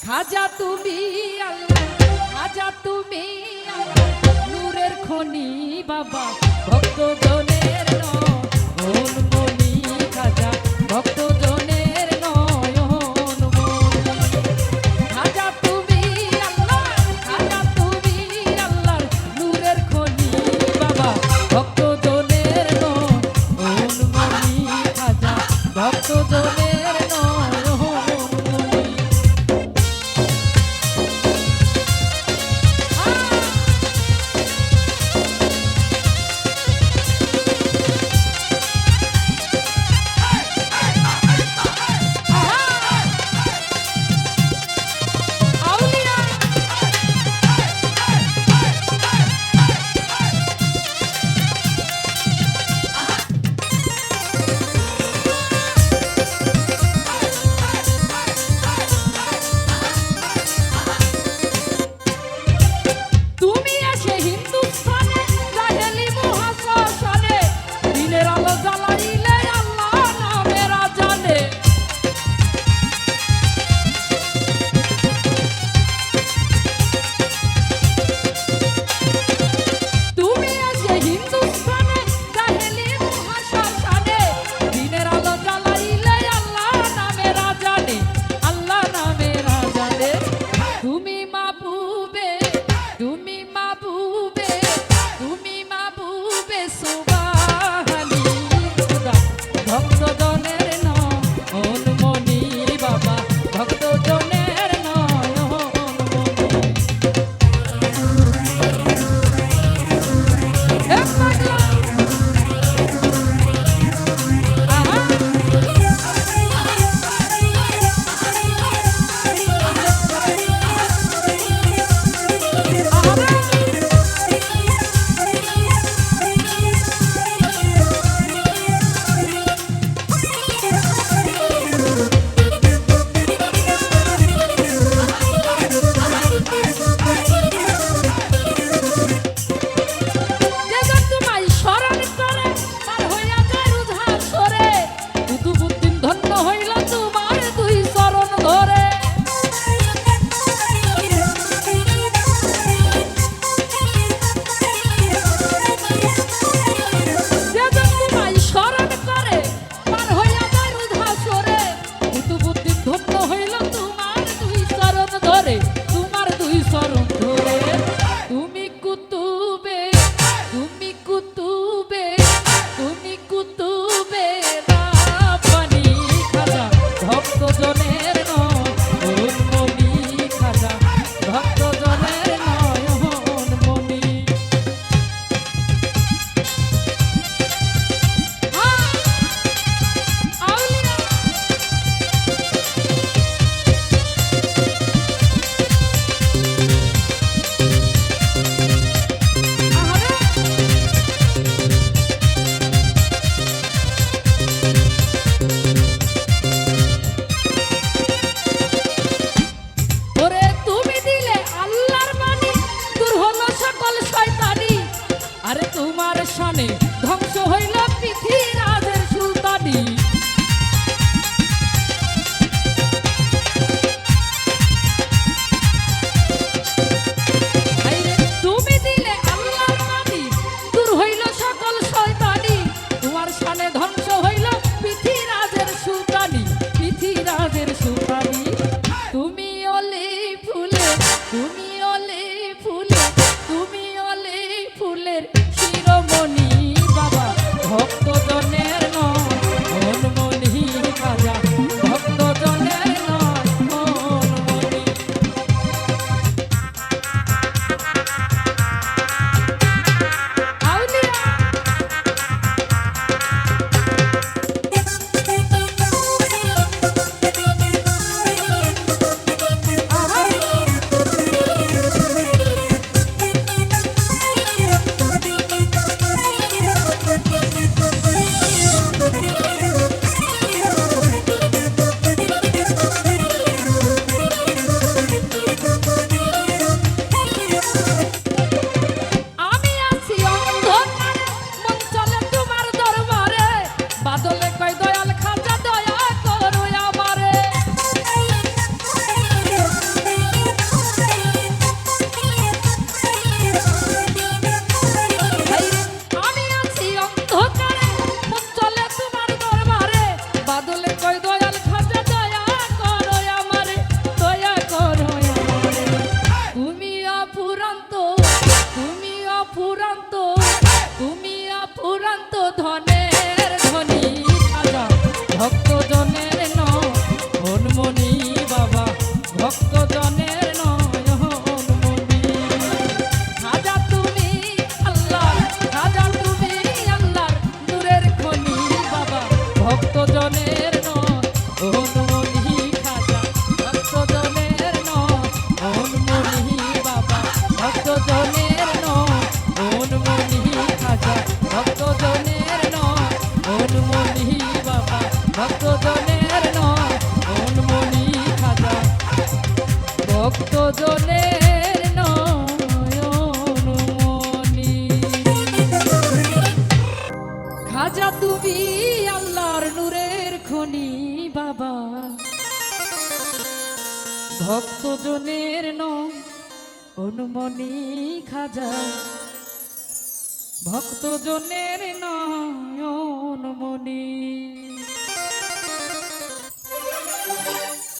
খাজা তুমি আল্লাহ, খাজা তুমি আল্লাহ, নূরের খনি বাবা ভক্ত জনের নয়ন মনি, খাজা ভক্ত জনের নয়ন মনি। খাজা তুমি আল্লাহ, খাজা তুমি আল্লাহ, নূরের খনি বাবা ভক্ত জনের নয়ন মনি, খাজা ভক্ত জনের নয়ন মনি। ভক্তজনের নয়ন মনি। খাজা তুমি আল্লাহর, খাজা তুমি আল্লাহর নূরের খনি বাবা ভক্তজনের নয়ন মনি। খাজা ভক্তজনের নয়ন মনি বাবা ভক্তজনের নয়ন মনি। খাজা ভক্তজনের নয়ন মনি বাবা ভক্তজনের নয়ন মনি। খাজা ভক্তজনের নয়ন মনি। খাজা তুমি আল্লাহর নূরের খনি বাবা ভক্তজনের নয়ন মনি। খাজা ভক্তজনের নয়ন মনি।